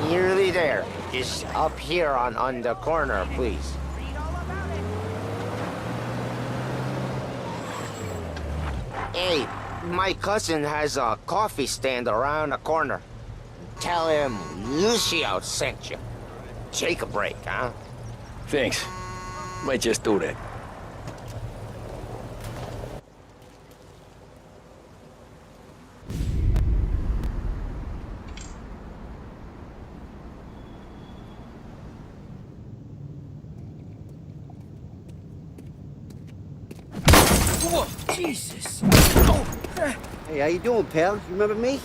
Nearly there. Just up here on the corner, please. Hey, my cousin has a coffee stand around the corner. Tell him Lucio sent you. Take a break, huh? Thanks. Might just do that. Whoa, Jesus! Hey, how you doing, pal? You remember me?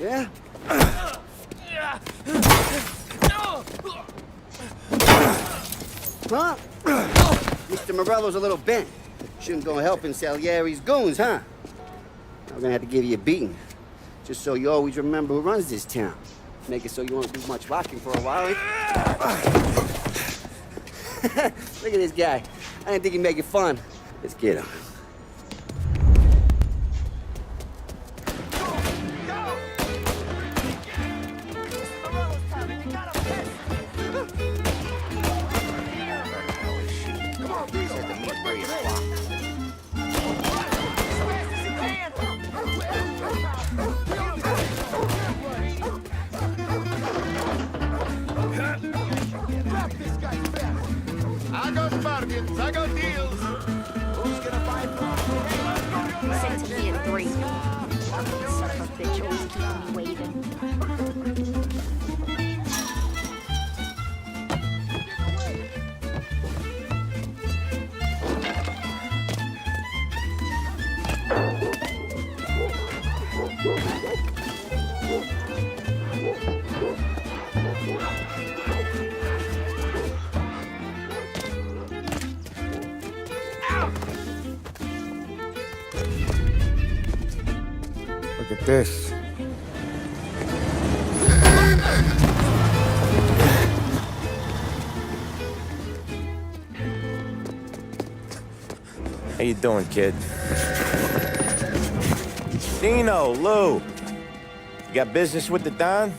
Yeah? Huh? Mr. Morello's a little bent. Shouldn't go helping Salieri's goons, huh? I'm gonna have to give you a beating. Just so you always remember who runs this town. Make it so you won't do much rocking for a while, eh? Look at this guy. I didn't think he'd make it fun. Let's get him. I got bargains, I got deals. Who's gonna buy from me? Send to me in 3. Son of a bitch always keeping me waiting. Look at this. How you doing, kid? Dino, Lou. You got business with the Don?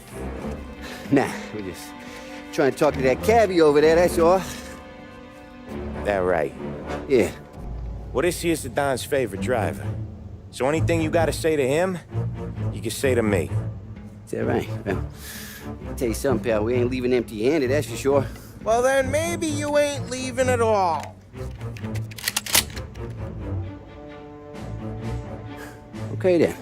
Nah, we're just trying to talk to that cabbie over there, that's all. That right. Yeah. Well, this here's the Don's favorite driver. So anything you gotta say to him, you can say to me. Is that right? Well, I'll tell you something, pal. We ain't leaving empty-handed, that's for sure. Well, then maybe you ain't leaving at all. Okay, then.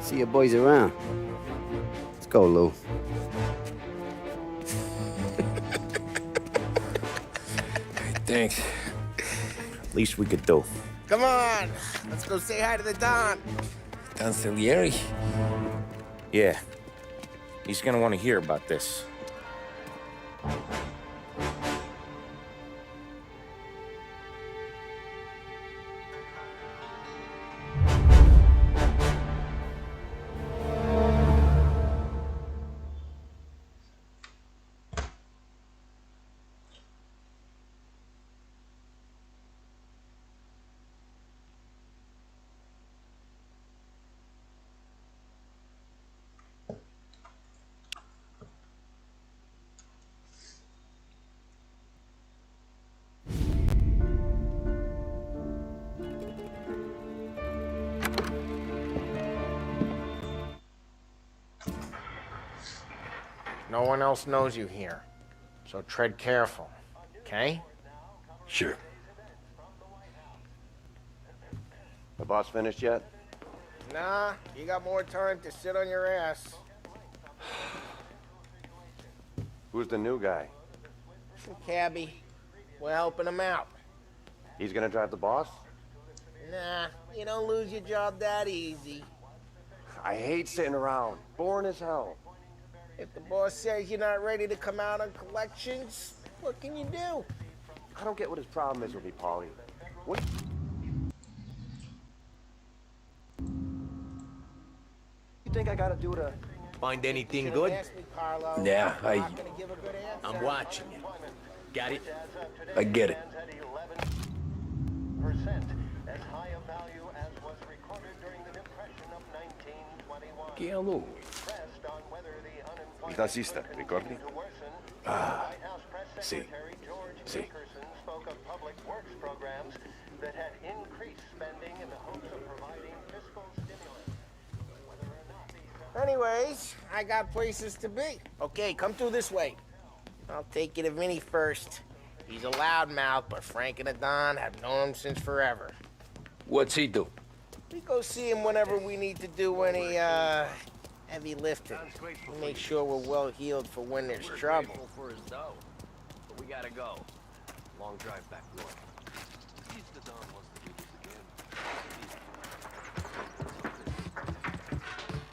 See your boys around. Let's go, Lou. Thanks. Least we could do. Come on, let's go say hi to the Don. Don Salieri? Yeah. He's gonna want to hear about this. No one else knows you here. So tread careful, okay? Sure. The boss finished yet? Nah, you got more time to sit on your ass. Who's the new guy? Some cabbie. We're helping him out. He's gonna drive the boss? Nah, you don't lose your job that easy. I hate sitting around. Boring as hell. If the boss says you're not ready to come out on collections, what can you do? I don't get what his problem is with me, Paulie. What? You think I gotta do to... Find anything Should've good? asked me, Carlo. Yeah, I'm not gonna give a good answer. I'm watching you. Got it? I get it. As high a value as was recorded during the Depression of 1921. Que alô? Pressed on whether the unemployment Il tassista, ricordi? to worsen, Ah, White House Press sì. Secretary George Sì. Dickerson spoke of public works programs that had increased spending in the hopes of providing fiscal stimulus. Whether or not these Anyways, I got places to be. Okay, come through this way. I'll take you to Vinny first. He's a loudmouth, but Frank and the Don have known him since forever. What's he do? We go see him whenever we need to do any, heavy lifting. We make sure we're well healed for when there's trouble. For his dough. But we gotta go. Long drive back north. See if the Don wants to do this again.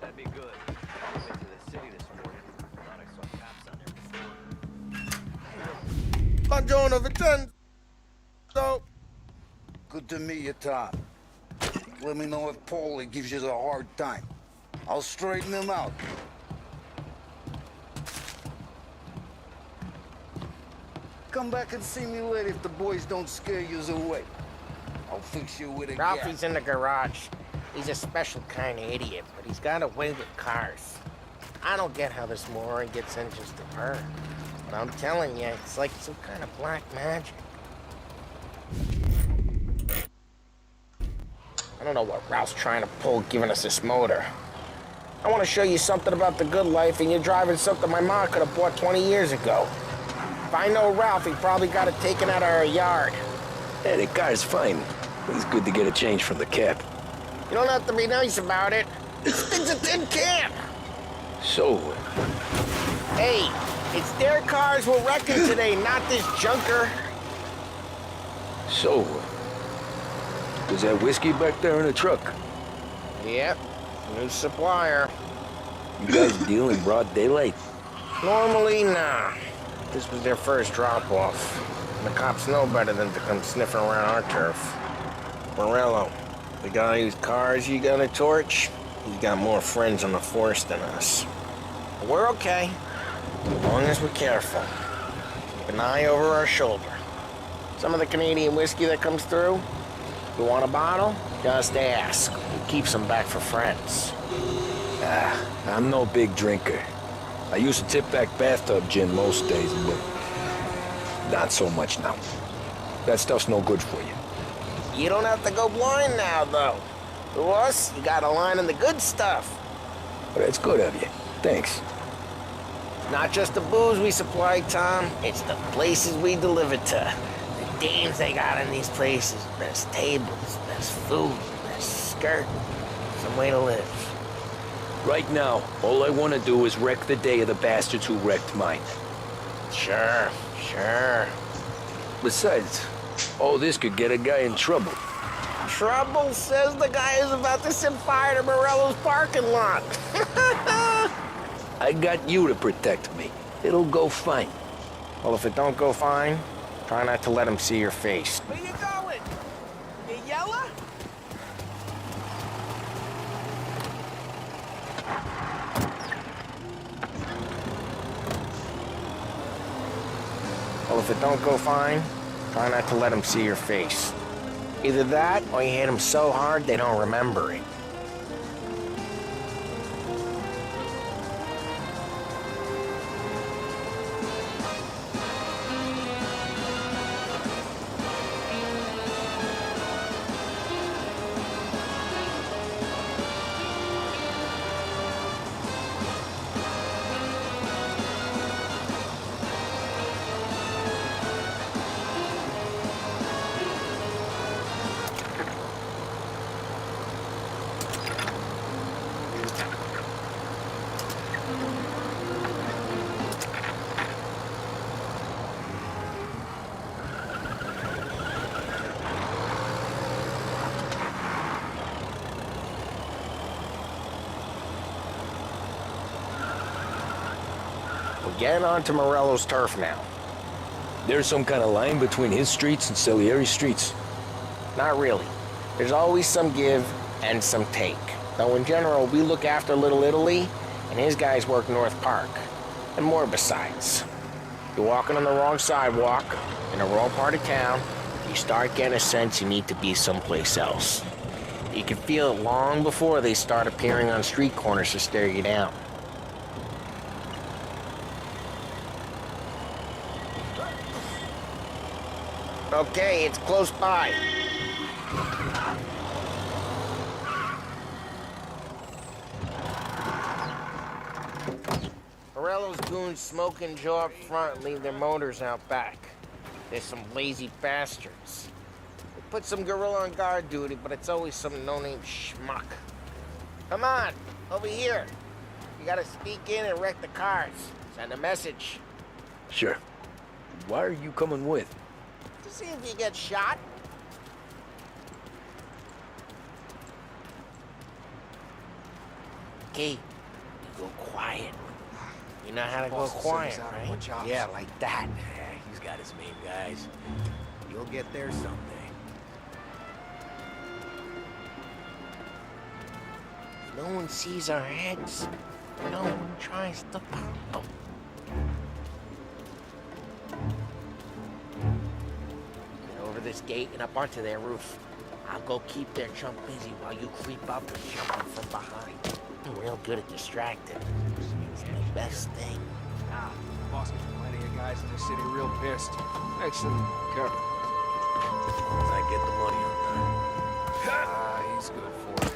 That'd be good. I went to the city this morning. Thought I saw cops on there before. Buongiorno, Vincenzo. Good to meet you, Tom. Let me know if Paulie gives you a hard time. I'll straighten him out. Come back and see me later if the boys don't scare you away. I'll fix you with a Ralphie's in the garage. He's a special kind of idiot, but he's got a way with cars. I don't get how this moron gets in just to burn. But I'm telling you, it's like some kind of black magic. I don't know what Ralph's trying to pull giving us this motor. I want to show you something about the good life, and you're driving something my mom could have bought 20 years ago. If I know Ralph, he probably got it taken out of our yard. Yeah, the car's fine. But it's good to get a change from the cab. You don't have to be nice about it. This thing's a tin can. So, Hey, it's their cars we're wrecking today, not this junker. so, was that whiskey back there in the truck? Yep, new supplier. You guys deal in broad daylight? Normally, nah. This was their first drop-off. The cops know better than to come sniffing around our turf. Morello, the guy whose cars you got a torch, he's got more friends on the force than us. But we're okay, as long as we're careful. Keep an eye over our shoulder. Some of the Canadian whiskey that comes through, you want a bottle? Just ask. We keep some back for friends. I'm no big drinker. I used to tip back bathtub gin most days, but not so much now. That stuff's no good for you. You don't have to go blind now, though. To us, you got a line in the good stuff. But it's good of you. Thanks. Not just the booze we supply, Tom. It's the places we deliver to. The dames they got in these places. Best tables, best food, best skirt. Some way to live. Right now, all I want to do is wreck the day of the bastards who wrecked mine. Sure, sure. Besides, all this could get a guy in trouble. Trouble, says the guy who's about to set fire to Morello's parking lot. I got you to protect me. It'll go fine. Well, if it don't go fine, try not to let him see your face. Where you going? You yella? Well, if it don't go fine, try not to let them see your face. Either that, or you hit them so hard they don't remember it. We're getting onto Morello's turf now. There's some kind of line between his streets and Salieri's streets. Not really. There's always some give and some take. Though in general, we look after Little Italy, and his guys work North Park. And more besides. You're walking on the wrong sidewalk, in the wrong part of town, you start getting a sense you need to be someplace else. You can feel it long before they start appearing on street corners to stare you down. Okay, it's close by. Morello's goons smoke and jaw up front and leave their motors out back. They're some lazy bastards. They put some gorilla on guard duty, but it's always some no-name schmuck. Come on, over here. You gotta sneak in and wreck the cars. Send a message. Sure. Why are you coming with? To see if you get shot. Okay, you go quiet. You know how to go quiet, right? Yeah, like that. He's got his main guys. You'll get there someday. No one sees our heads. No one tries to pop them. Get over this gate and up onto their roof. I'll go keep their chump busy while you creep up and jump them from behind. I'm real good at distracting. It's the best thing. Boss gets plenty of guys in the city real pissed. Makes them careful. I get the money on time. He's good for it.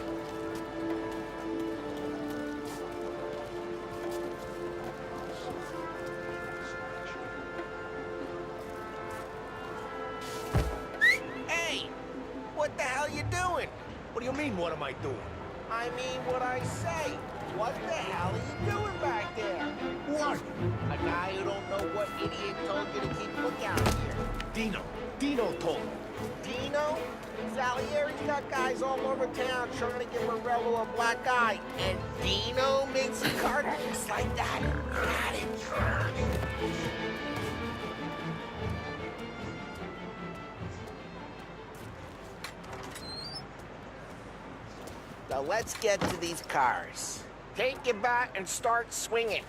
Hey! What the hell you doing? What do you mean, what am I doing? I mean what I say. What the hell are you doing back there? What? A guy who don't know what idiot told you to keep lookout here. Dino told me. Dino? Salieri's got guys all over town trying to give Morello a black eye. And Dino makes a card just like that. Got it. Now let's get to these cars. Take your bat and start swinging.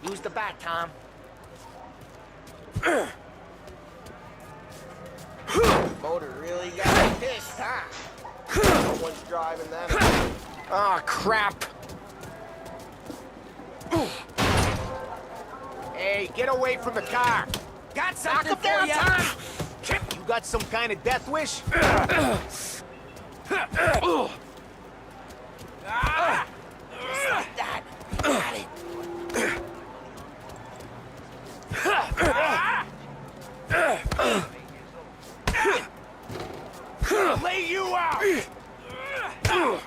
Use the bat, Tom. Motor really got pissed, huh? No one's driving them. Oh, crap. Hey, get away from the car. Got something Knock him for down, you. Tom. You got some kind of death wish? Just like that. Got it. Lay you out! Come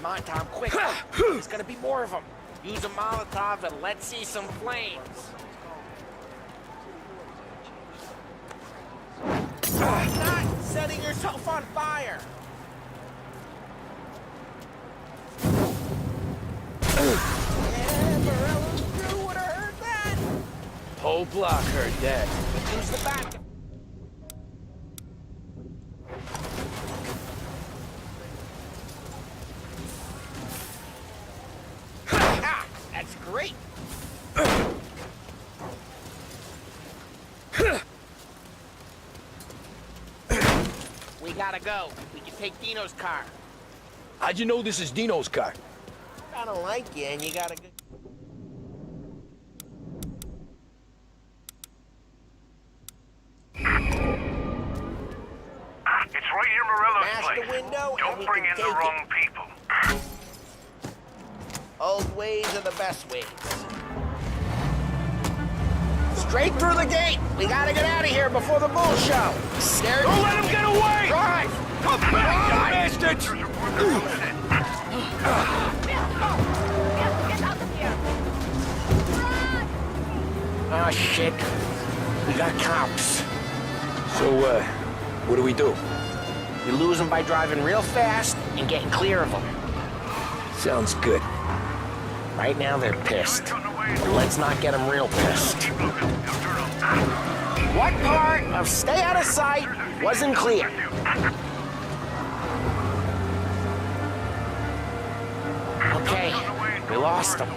on, Tom, quick. There's gonna be more of them. Use a Molotov and let's see some flames. Not setting yourself on fire. Yeah, Morello's crew would have heard that. Whole block heard that. Use the back. Ha! That's great. We gotta go. We can take Dino's car. How'd you know this is Dino's car? I don't like you, and you gotta go. It's right here, Morello's Smash place. the window, and we Don't bring can in the take wrong it. people. Old ways are the best ways. Straight through the gate. We gotta get out of here before the bull show. Scared? Don't let him get away! Drive! Come back, you bastards! There's a word posted. Get out the Oh, shit. We got cops. So, what do we do? We lose them by driving real fast and getting clear of them. Sounds good. Right now, they're pissed. But let's not get them real pissed. What part of stay out of sight wasn't clear? Okay, we lost them.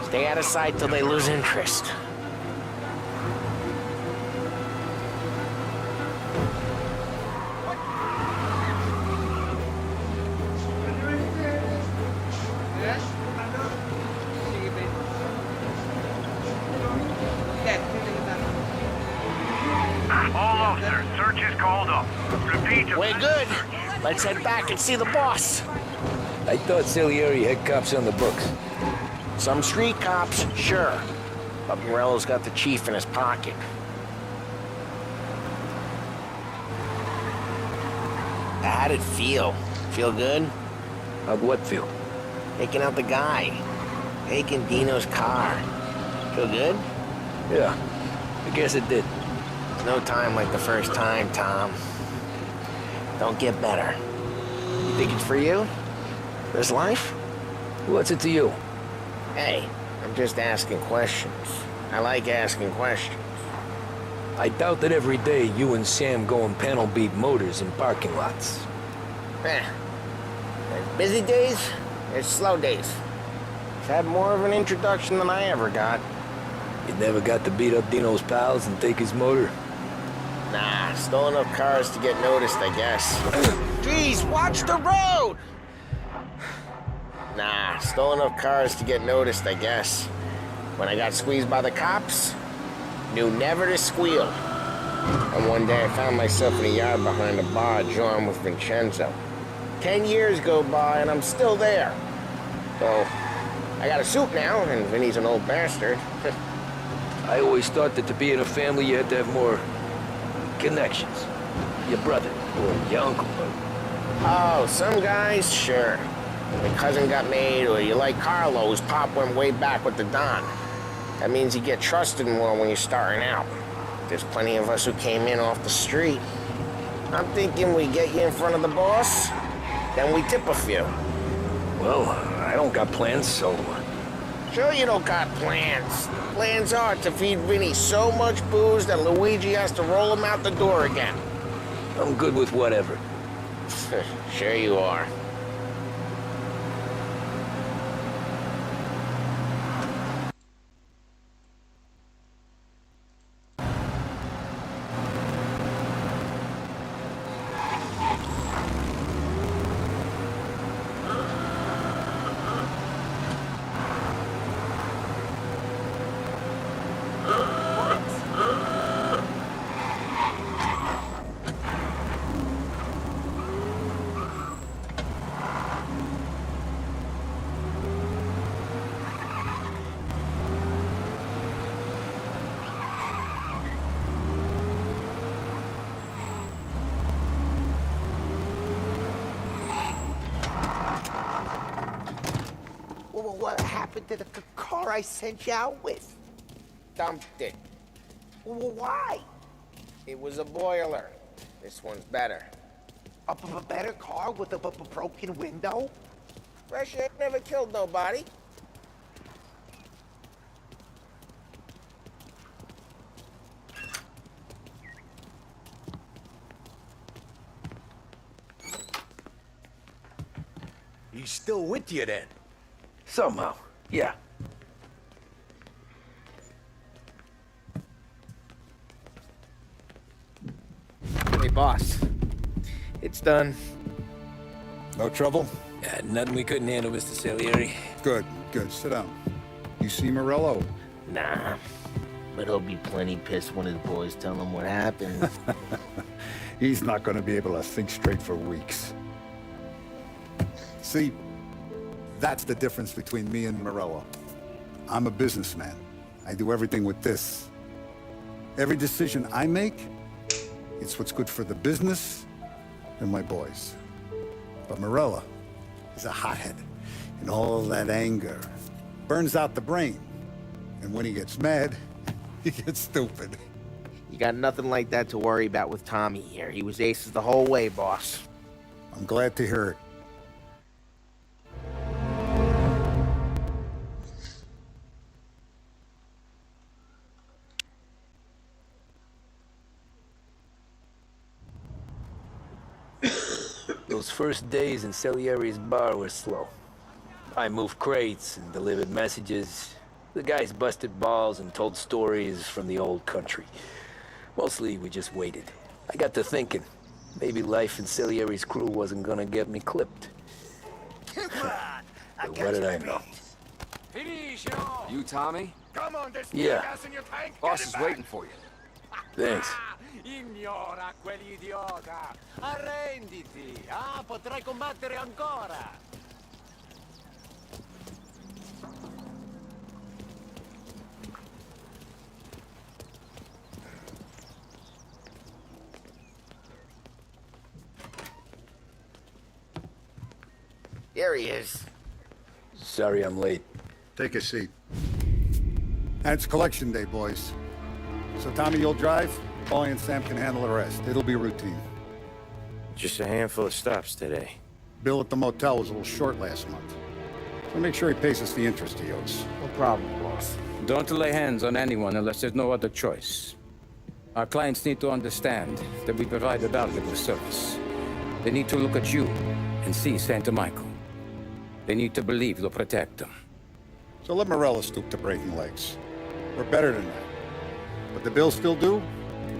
Stay out of sight till they lose interest. All officers, search is called up. Repeat. We're good. Let's head back and see the boss. I thought Salieri had cops on the books. Some street cops, sure. But Morello's got the chief in his pocket. How'd it feel? Feel good? How'd what feel? Taking out the guy. Taking Dino's car. Feel good? Yeah, I guess it did. There's no time like the first time, Tom. Don't get better. You think it's for you? This life? What's it to you? Hey, I'm just asking questions. I like asking questions. I doubt that every day you and Sam go and panel beat motors in parking lots. There's busy days, there's slow days. I've had more of an introduction than I ever got. You never got to beat up Dino's pals and take his motor? Nah, stole enough cars to get noticed, I guess. Jeez, watch the road! Nah, stole enough cars to get noticed, I guess. When I got squeezed by the cops, knew never to squeal. And one day I found myself in a yard behind a bar drawn with Vincenzo. 10 years go by and I'm still there. So, I got a suit now, and Vinny's an old bastard. I always thought that to be in a family you had to have more connections. Your brother, or your uncle. Oh, some guys, sure. Your cousin got made, or you like Carlos, Pop went way back with the Don. That means you get trusted more when you're starting out. There's plenty of us who came in off the street. I'm thinking we get you in front of the boss, then we tip a few. Well, I don't got plans, so... Sure you don't got plans. Plans are to feed Vinny so much booze that Luigi has to roll him out the door again. I'm good with whatever. Sure you are. What happened to the car I sent you out with? Dumped it. Why? It was a boiler. This one's better. A better car with a broken window? Fresh air never killed nobody. He's still with you then? Somehow, yeah. Hey, boss. It's done. No trouble? Nothing we couldn't handle, Mr. Salieri. Good, good. Sit down. You see Morello? Nah, but he'll be plenty pissed when his boys tell him what happened. He's not going to be able to think straight for weeks. See, that's the difference between me and Morello. I'm a businessman. I do everything with this. Every decision I make, it's what's good for the business and my boys. But Morello is a hothead, and all that anger burns out the brain. And when he gets mad, You get stupid. You got nothing like that to worry about with Tommy here. He was aces the whole way, boss. I'm glad to hear it. Those first days in Salieri's bar were slow. I moved crates and delivered messages. The guys busted balls and told stories from the old country. Mostly, we just waited. I got to thinking, maybe life in Salieri's crew wasn't gonna get me clipped. But what did I know? You Tommy? Come on, there's Yeah. gas in your tank. Boss is waiting for you. Thanks. Ignora quell'idiota! Arrenditi! Ah, potrai combattere ancora! There he is. Sorry I'm late. Take a seat. And it's collection day, boys. So Tommy, you'll drive. Paulie and Sam can handle the rest. It'll be routine. Just a handful of stops today. Bill at the motel was a little short last month. So make sure he pays us the interest he owes. No problem, boss. Don't lay hands on anyone unless there's no other choice. Our clients need to understand that we provide a valuable service. They need to look at you and see Santa Michael. They need to believe you'll protect them. So let Morella stoop to breaking legs. We're better than that. But the bills still due,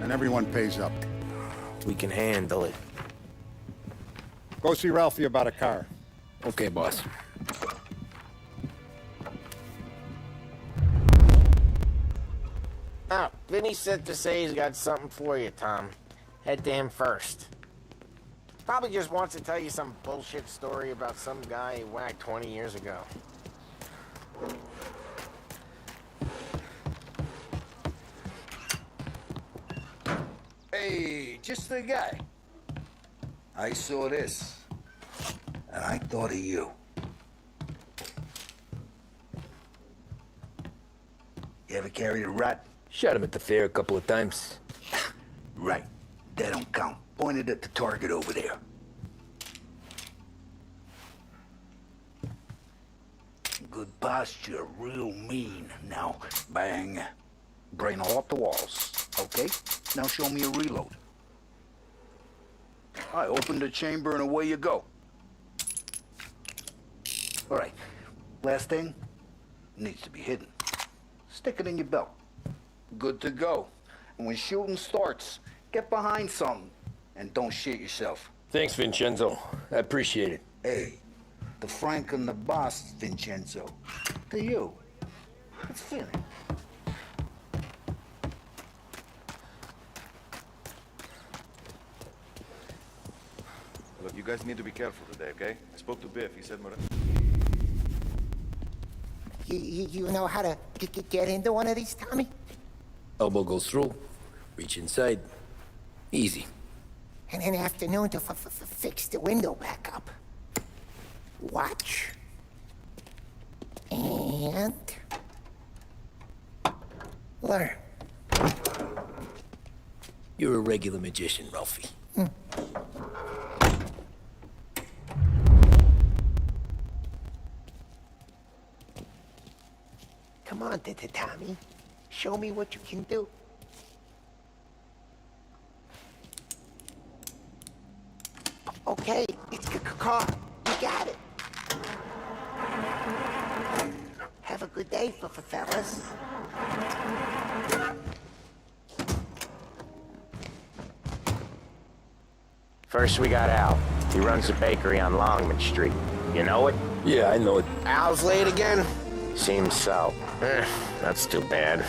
and everyone pays up. We can handle it. Go see Ralphie about a car. Okay, boss. Oh, Vinny said to say he's got something for you, Tom. Head to him first. Probably just wants to tell you some bullshit story about some guy he whacked 20 years ago. Hey, just the guy. I saw this, and I thought of you. You ever carried a rat? Shot him at the fair a couple of times. Right. That don't count. Pointed at the target over there. Good posture, real mean. Now, bang. Brain all off the walls. Okay? Now show me a reload. I open the chamber and away you go. All right. Last thing. Needs to be hidden. Stick it in your belt. Good to go. And when shooting starts, get behind something. And don't shit yourself. Thanks, Vincenzo. I appreciate it. Hey, the Frank and the boss, Vincenzo. To you. It's feeling. Look, you guys need to be careful today, okay? I spoke to Biff. He said... You know how to get into one of these, Tommy? Elbow goes through. Reach inside. Easy. And an afternoon to fix the window back up. Watch. And... learn. You're a regular magician, Ralphie. Come on, Tommy. Show me what you can do. Okay, it's a car. You got it. Have a good day, fellas. First we got Al. He runs a bakery on Longman Street. You know it? Yeah, I know it. Al's late again? Seems so. That's too bad.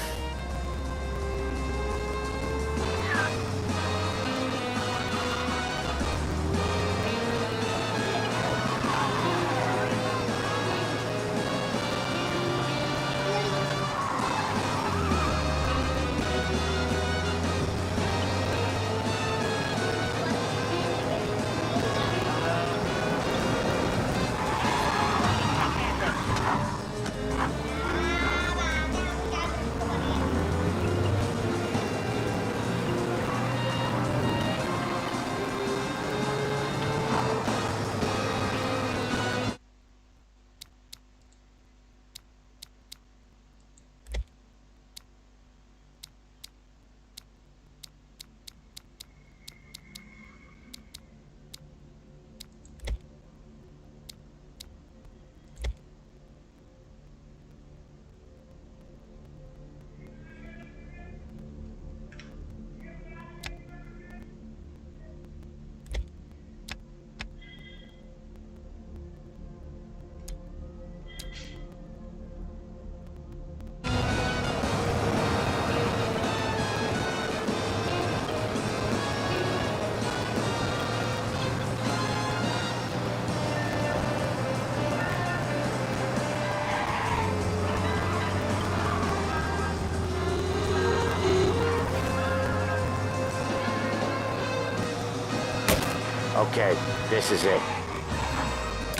Okay, this is it.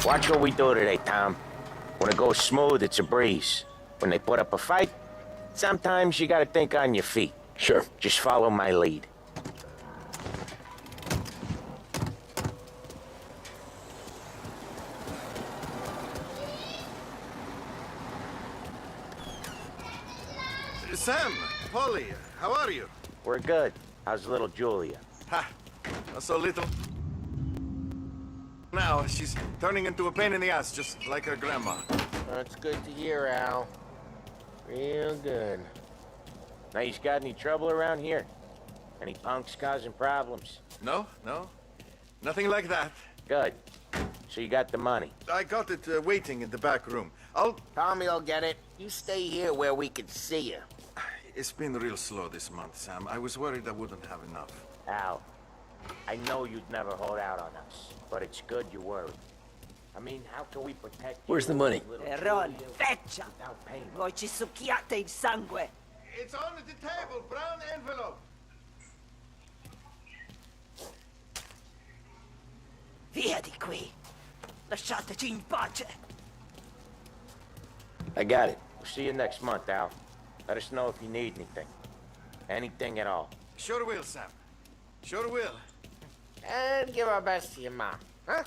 Watch what we do today, Tom. When it goes smooth, it's a breeze. When they put up a fight, sometimes you gotta think on your feet. Sure. Just follow my lead. Sam, Polly, how are you? We're good. How's little Julia? Ha! Not so little. Now, she's turning into a pain in the ass, just like her grandma. That's good to hear, Al. Real good. Now, you got any trouble around here? Any punks causing problems? No. Nothing like that. Good. So you got the money? I got it waiting in the back room. Tommy'll get it. You stay here where we can see you. It's been real slow this month, Sam. I was worried I wouldn't have enough. Al, I know you'd never hold out on us, but it's good you worried. I mean, how can we protect you? Where's the money? Errol, feccia! Voi ci succhiate il sangue! It's on the table, brown envelope. Via di qui! Lasciateci in pace! I got it. We'll see you next month, Al. Let us know if you need anything. Anything at all. Sure will, Sam. Sure will. And give our best to your mom, huh?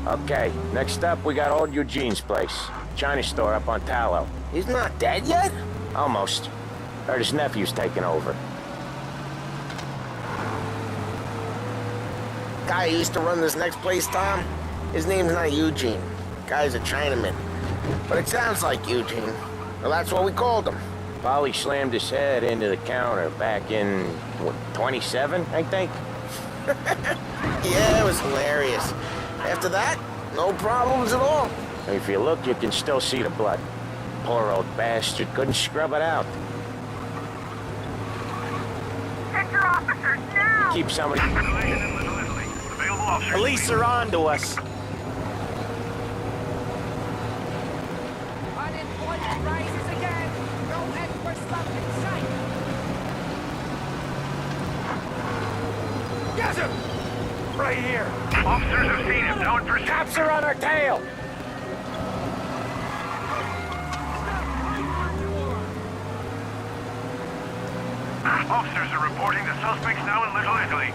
Okay, next up we got old Eugene's place. China store up on Tallow. He's not dead yet? Almost. Heard his nephew's taking over. Guy who used to run this next place, Tom? His name's not Eugene. Guy's a Chinaman. But it sounds like Eugene. Well, that's what we called him. Polly slammed his head into the counter back in, what, 27, I think? Yeah, it was hilarious. After that, no problems at all. If you look, you can still see the blood. Poor old bastard couldn't scrub it out. Send your officers now! Keep somebody... Police are on to us. Unemployment rises again! No end for stuff in sight! Get him! Right here. Officers have seen him. Now in pursuit. Cops are on our tail! Officers are reporting the suspects now in Little Italy.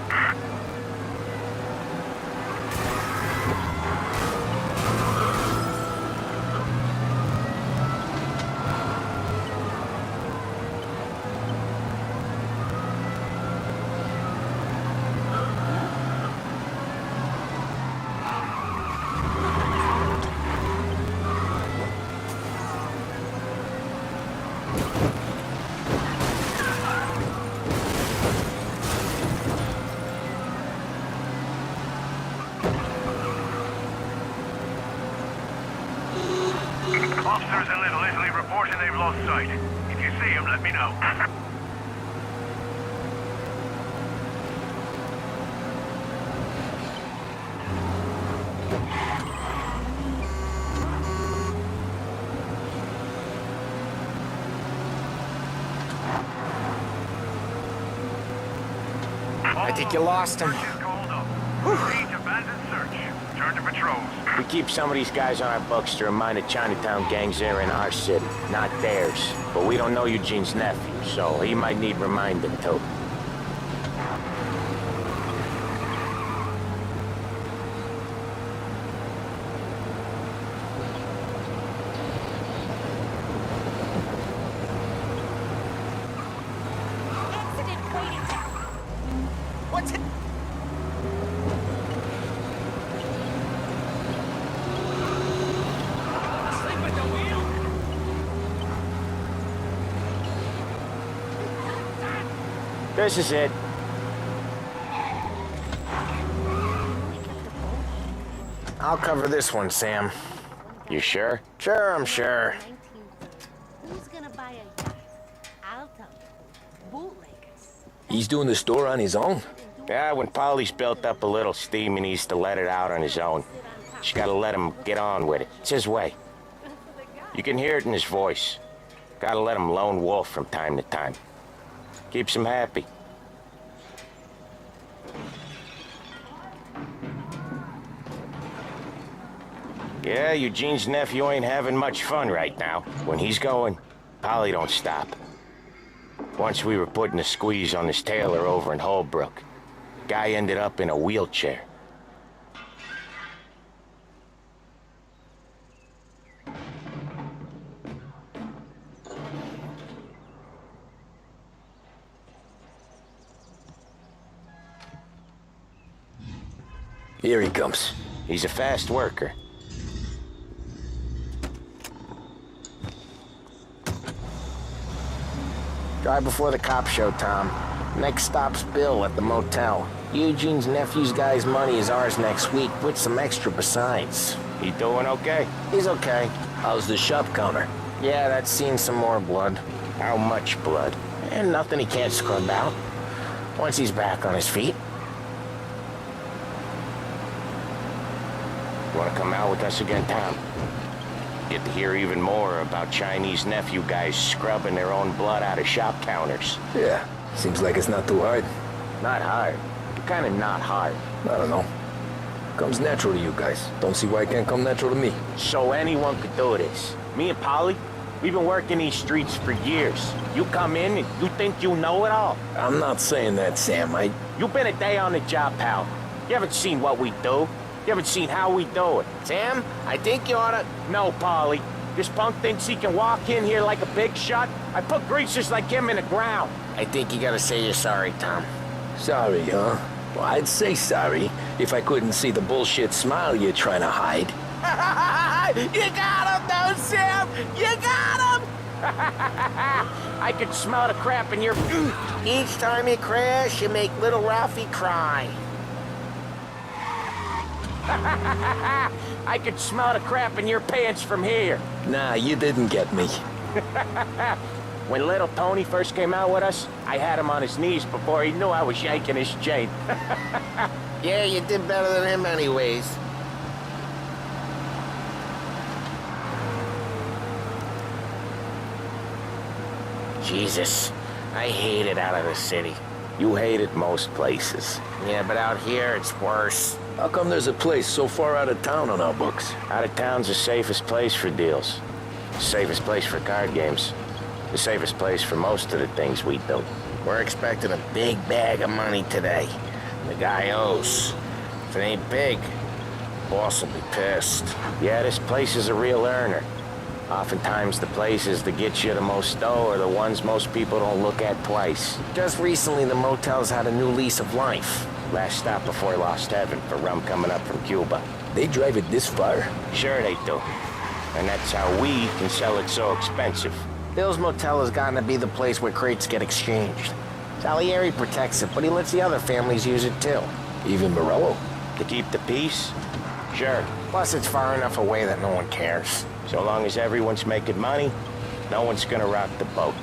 Officers in Little Italy reporting they've lost sight. If you see them, let me know. I think you lost him. Turn to patrols. We keep some of these guys on our books to remind the Chinatown gangs they're in our city, not theirs. But we don't know Eugene's nephew, so he might need reminding too. Accident waiting. What's it? Sleep at the wheel? This is it. I'll cover this one, Sam. You sure? Sure, I'm sure. Who's gonna buy a yacht? I'll tell you. He's doing the store on his own? Yeah, when Polly's built up a little steam, he needs to let it out on his own. Just gotta let him get on with it. It's his way. You can hear it in his voice. Gotta let him lone wolf from time to time. Keeps him happy. Yeah, Eugene's nephew ain't having much fun right now. When he's going, Polly don't stop. Once we were putting a squeeze on this tailor over in Holbrook. Guy ended up in a wheelchair. Here he comes. He's a fast worker. Drive before the cops show, Tom. Next stop's Bill at the motel. Eugene's nephew's guy's money is ours next week, with some extra besides. He doing okay? He's okay. How's the shop counter? Yeah, that's seen some more blood. How much blood? And nothing he can't scrub out. Once he's back on his feet. Want to come out with us again, Tom? Get to hear even more about Chinese nephew guys scrubbing their own blood out of shop counters. Yeah, seems like it's not too hard. Not hard. Kind of not hard. I don't know. Comes natural to you guys. Don't see why it can't come natural to me. So anyone could do this. Me and Polly, we've been working these streets for years. You come in and you think you know it all. I'm not saying that, Sam. You've been a day on the job, pal. You haven't seen what we do. You haven't seen how we do it. Sam, I think you oughta... No, Polly. This punk thinks he can walk in here like a big shot. I put greasers like him in the ground. I think you gotta say you're sorry, Tom. Sorry, huh? Well, I'd say sorry if I couldn't see the bullshit smile you're trying to hide. You got him, though, Sam! You got him! I could smell the crap in your... Each time you crash, you make little Ralphie cry. I could smell the crap in your pants from here. Nah, you didn't get me. When little Tony first came out with us, I had him on his knees before he knew I was yanking his chain. Yeah, you did better than him anyways. Jesus, I hate it out of the city. You hate it most places. Yeah, but out here, it's worse. How come there's a place so far out of town on our books? Out of town's the safest place for deals. The safest place for card games. The safest place for most of the things we do. We're expecting a big bag of money today. The guy owes. If it ain't big, boss will be pissed. Yeah, this place is a real earner. Oftentimes the places that get you the most dough are the ones most people don't look at twice. Just recently, the motel's had a new lease of life. Last stop before Lost Heaven for rum coming up from Cuba. They drive it this far? Sure they do. And that's how we can sell it so expensive. Bill's Motel has gotten to be the place where crates get exchanged. Salieri protects it, but he lets the other families use it too. Even Morello? To keep the peace? Sure. Plus, it's far enough away that no one cares. So long as everyone's making money, no one's gonna rock the boat.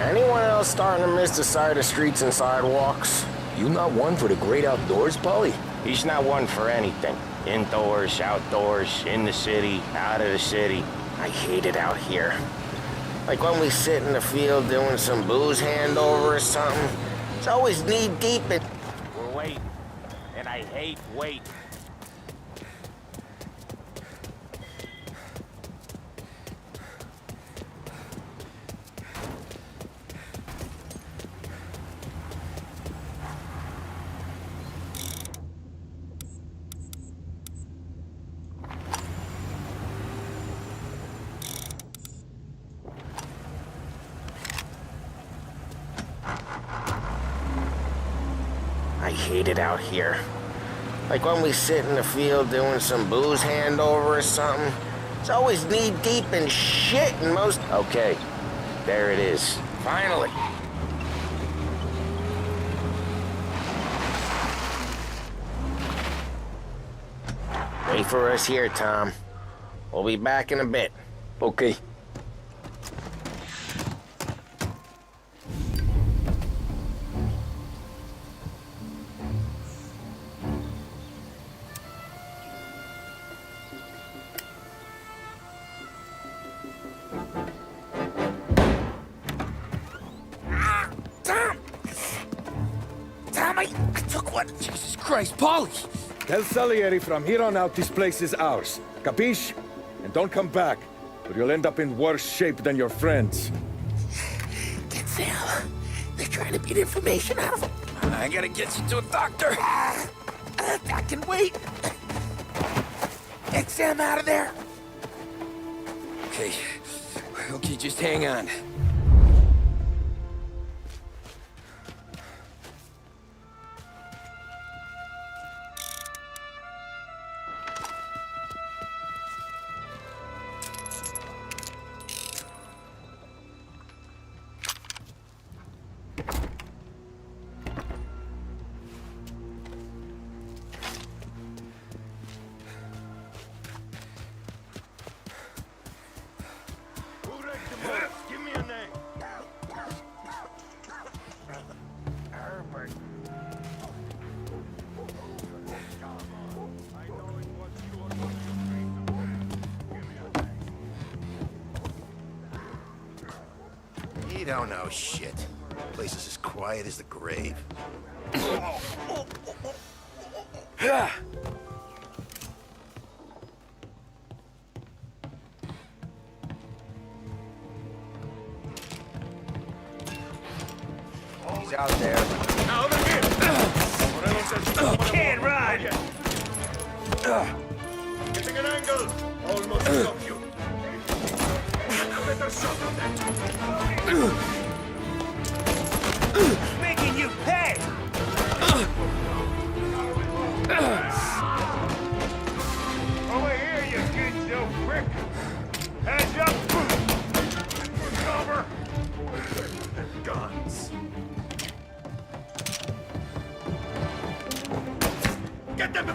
Anyone else starting to miss the side of streets and sidewalks? You not one for the great outdoors, Polly? He's not one for anything. Indoors, outdoors, in the city, out of the city. I hate it out here. Like when we sit in the field doing some booze handover or something. It's always knee-deep in... We're waiting, and I hate waiting. I hate it out here. Like when we sit in the field doing some booze handover or something. It's always knee-deep in shit and most... Okay, there it is. Finally. Wait for us here, Tom. We'll be back in a bit. Okay. Took what? Jesus Christ, Paulie! Tell Salieri from here on out this place is ours. Capiche? And don't come back, or you'll end up in worse shape than your friends. Get Sal. They're trying to beat information out of him. I gotta get you to a doctor. I can wait. Get Sam out of there. Okay. Okay, just hang on. Give me a name. You don't know shit. Place is as quiet as the grave. He's out there. Now over here! Can't run! Getting an angle! Almost got you. Better shot on that. Making you pay! Over here, you kid-still prick! Hands up! Cover! Guns. Get them!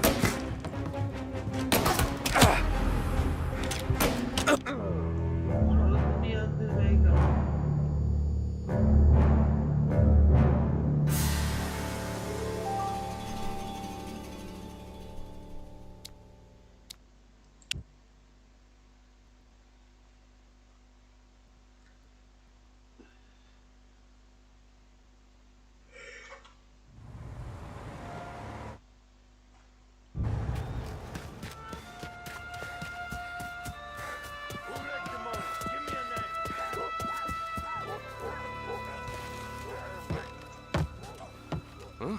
Huh?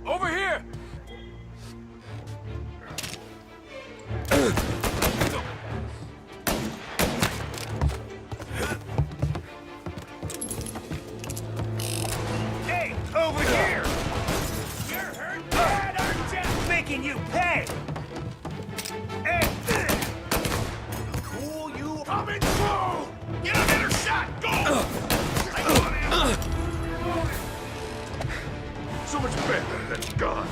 Over here! Hey, over here! You're hurt bad, aren't you? Making you pay! Hey! Cool you coming through! Get a better shot! Go! I got him! So much better than guns.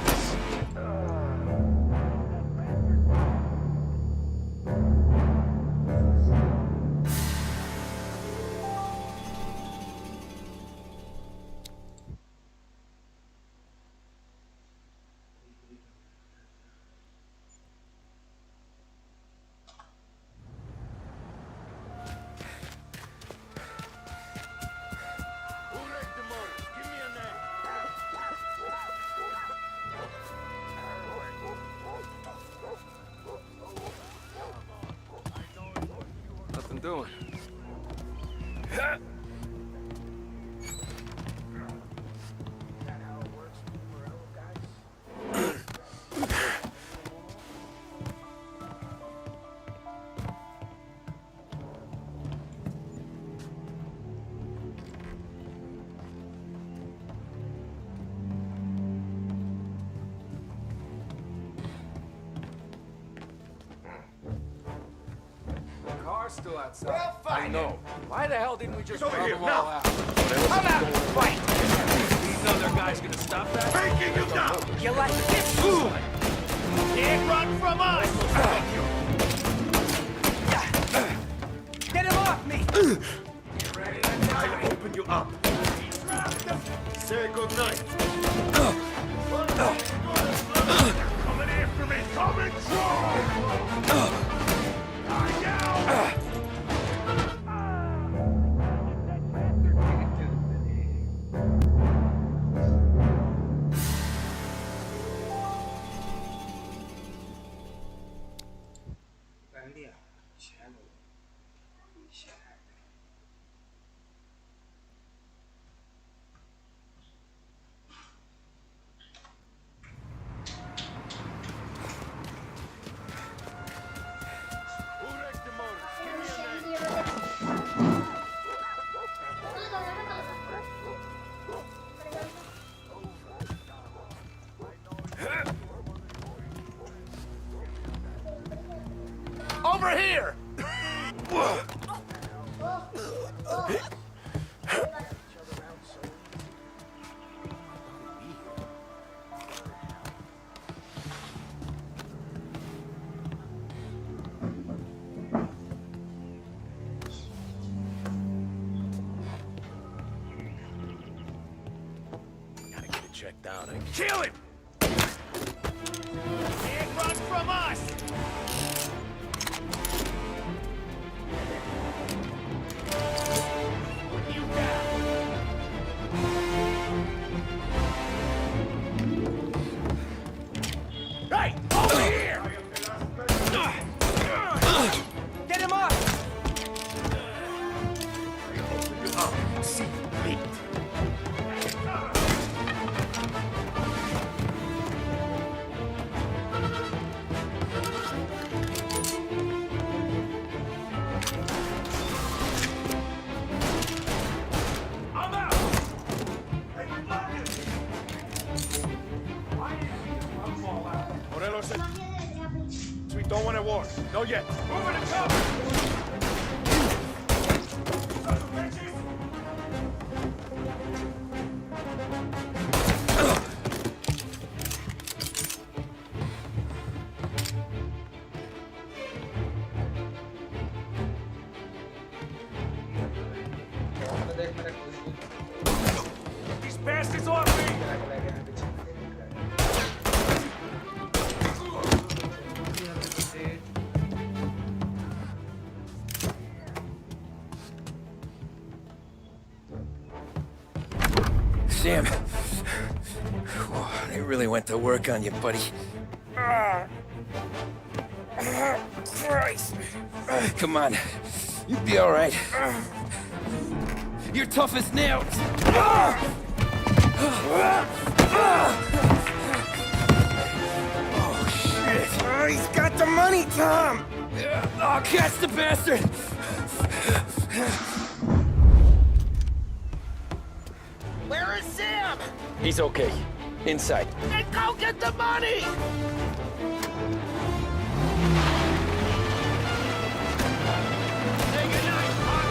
Nothing doing. Car's still outside. Well, fine. I know. Why the hell didn't we just He's over bomb here, them now. all out? Come out and fight! These other guys gonna stop that? Taking you down! You like this? Can't run from us! Get him off me! I'll open you up. Say goodnight. Coming after me! Coming through! Lie down! Over here! Gotta get it checked out. Kill him! Can't run from us! You down! Hey! Over here! Get him up! Oh, see, meat. Morelos said we don't want a war. No yet. Moving to cover! These bastards off me! Sam, they really went to work on you, buddy. Christ. Come on, you'll be all right. You're tough as nails. Oh, shit. Oh, he's got the money, Tom. Oh, catch the bastard. Where is Sam? He's okay. Inside. Then go get the money! Say goodnight, Pop.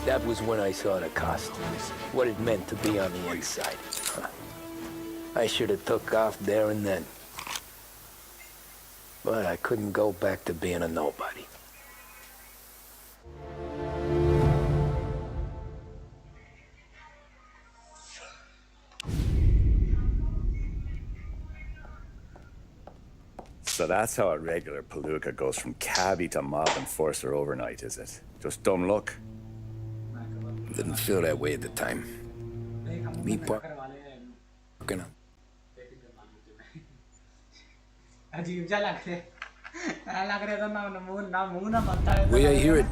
That was when I saw the costumes, what it meant to be on the inside. I should have took off there and then. But I couldn't go back to being a nobody. So that's how a regular palooka goes from cabbie to mob enforcer overnight, is it? Just dumb luck? Didn't feel that way at the time. Me parking on. अजीब सा लग रहा है लग रहा था ना मुंह ना मानता है Way I hear it,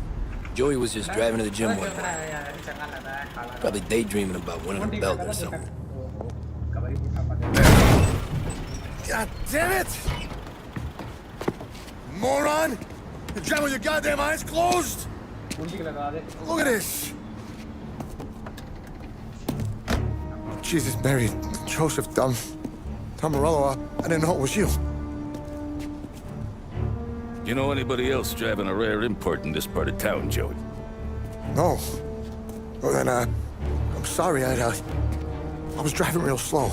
Joey was just driving to the gym one morning. Probably daydreaming about winning a belt or something. God damn it! Moron! You're driving with your goddamn eyes closed? Look at this! Jesus, Mary, Joseph, Tom Morello, I didn't know it was you. You know anybody else driving a rare import in this part of town, Joey? No. Well, then, I'm sorry, I was driving real slow.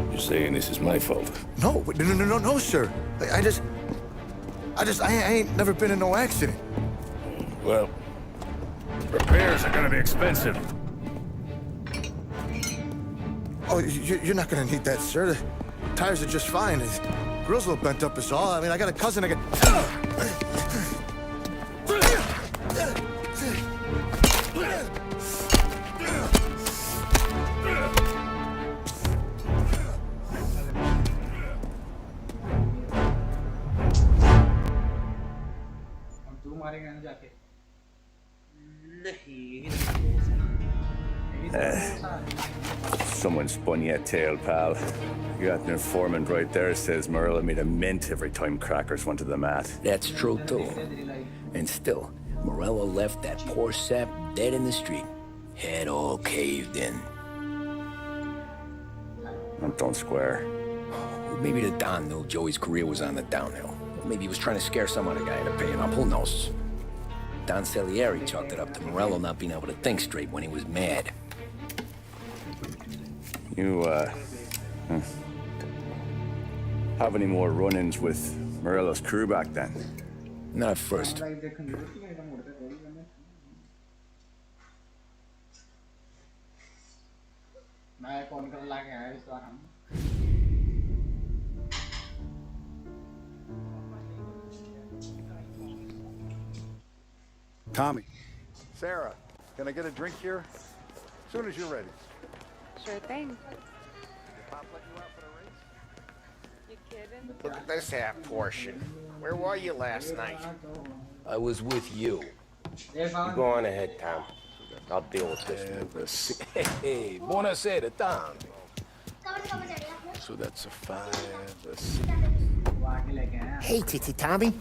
You're saying this is my fault? No, no, sir. I ain't never been in no accident. Well, repairs are gonna be expensive. Oh, you're not gonna need that, sir. The tires are just fine. The grill's a little bent up is all. I mean, I got a cousin that Someone spun you a tail, pal. You got an informant right there says Morello made a mint every time crackers went to the mat. That's true, too. And still, Morello left that poor sap dead in the street. Head all caved in. That don't square. Maybe the Don knew Joey's career was on the downhill. Maybe he was trying to scare some other guy into paying up. Who knows? Don Salieri chalked it up to Morello not being able to think straight when he was mad. You, have any more run-ins with Morello's crew back then? Not at first. Tommy. Sarah, can I get a drink here? As soon as you're ready. Sure thing. Did your pop let you out for the race? You kidding? Look at this half portion. Where were you last night? I was with you. You go on ahead, Tom. I'll deal with this. Hey, buonasera, Tom. So that's a 5, a 6. Hey, Tommy.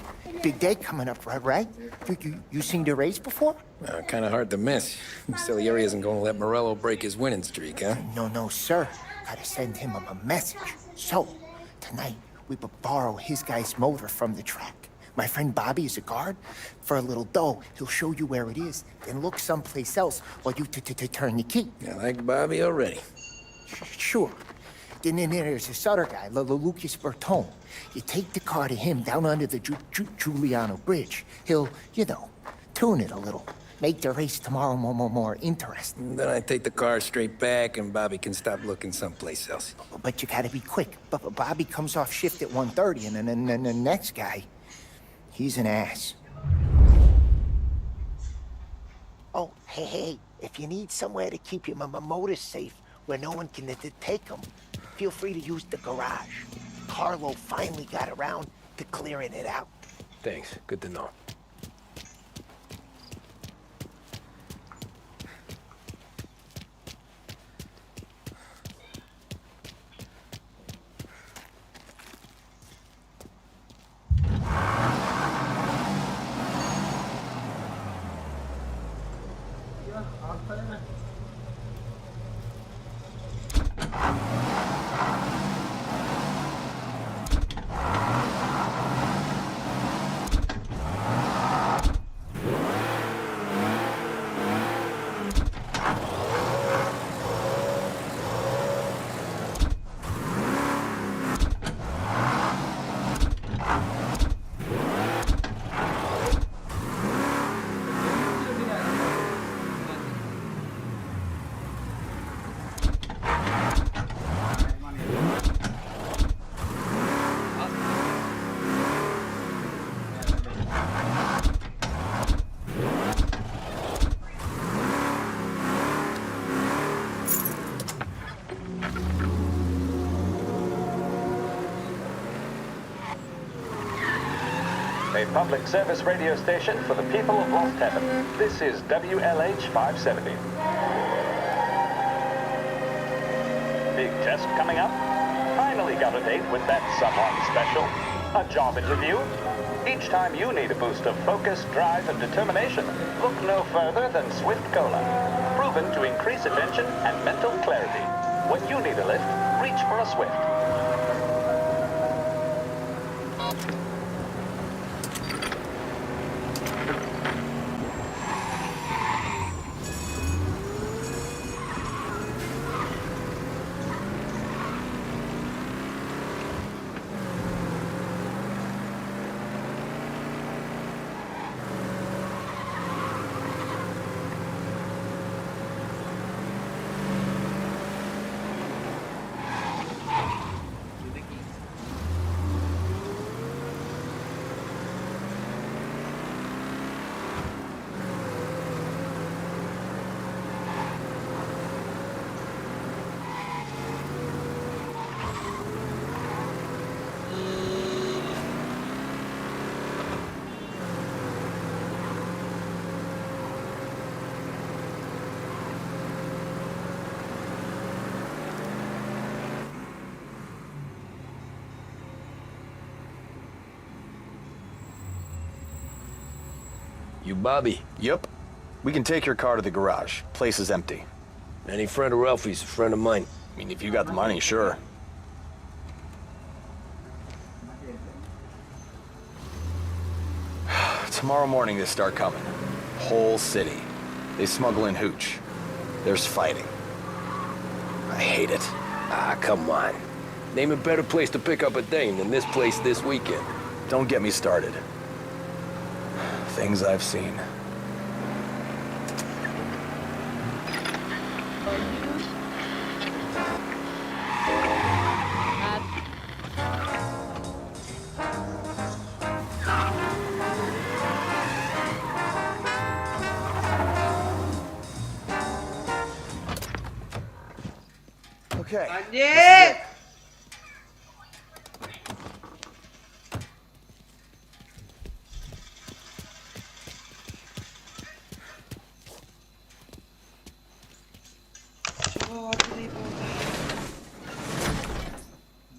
Big day coming up, right? You seen the race before? Kind of hard to miss. Salieri isn't going to let Morello break his winning streak, huh? No, sir. Gotta send him a message. So, tonight, we borrow his guy's motor from the track. My friend Bobby is a guard. For a little dough, he'll show you where it is, then look someplace else while you turn the key. I like Bobby already. Sure. Then there's this other guy, Lucas Bertone. You take the car to him down under the Giuliano Bridge. He'll, tune it a little. Make the race tomorrow more interesting. Then I take the car straight back and Bobby can stop looking someplace else. But you gotta be quick. But Bobby comes off shift at 1:30 and then the next guy, he's an ass. Oh, hey, if you need somewhere to keep your motor safe where no one can take them, feel free to use the garage. Carlo finally got around to clearing it out. Thanks. Good to know. only public service radio station for the people of Lost Heaven. This is WLH 570. Big test coming up? Finally got a date with that someone special. A job interview? Each time you need a boost of focus, drive, and determination, look no further than Swift Cola. Proven to increase attention and mental clarity. When you need a lift, reach for a Swift. You Bobby? Yep. We can take your car to the garage. Place is empty. Any friend of Ralphie's, a friend of mine. I mean, if you got the money, sure. Tomorrow morning they start coming. Whole city. They smuggle in hooch. There's fighting. I hate it. Ah, come on. Name a better place to pick up a dame than this place this weekend. Don't get me started. Things I've seen. Okay. Anjir!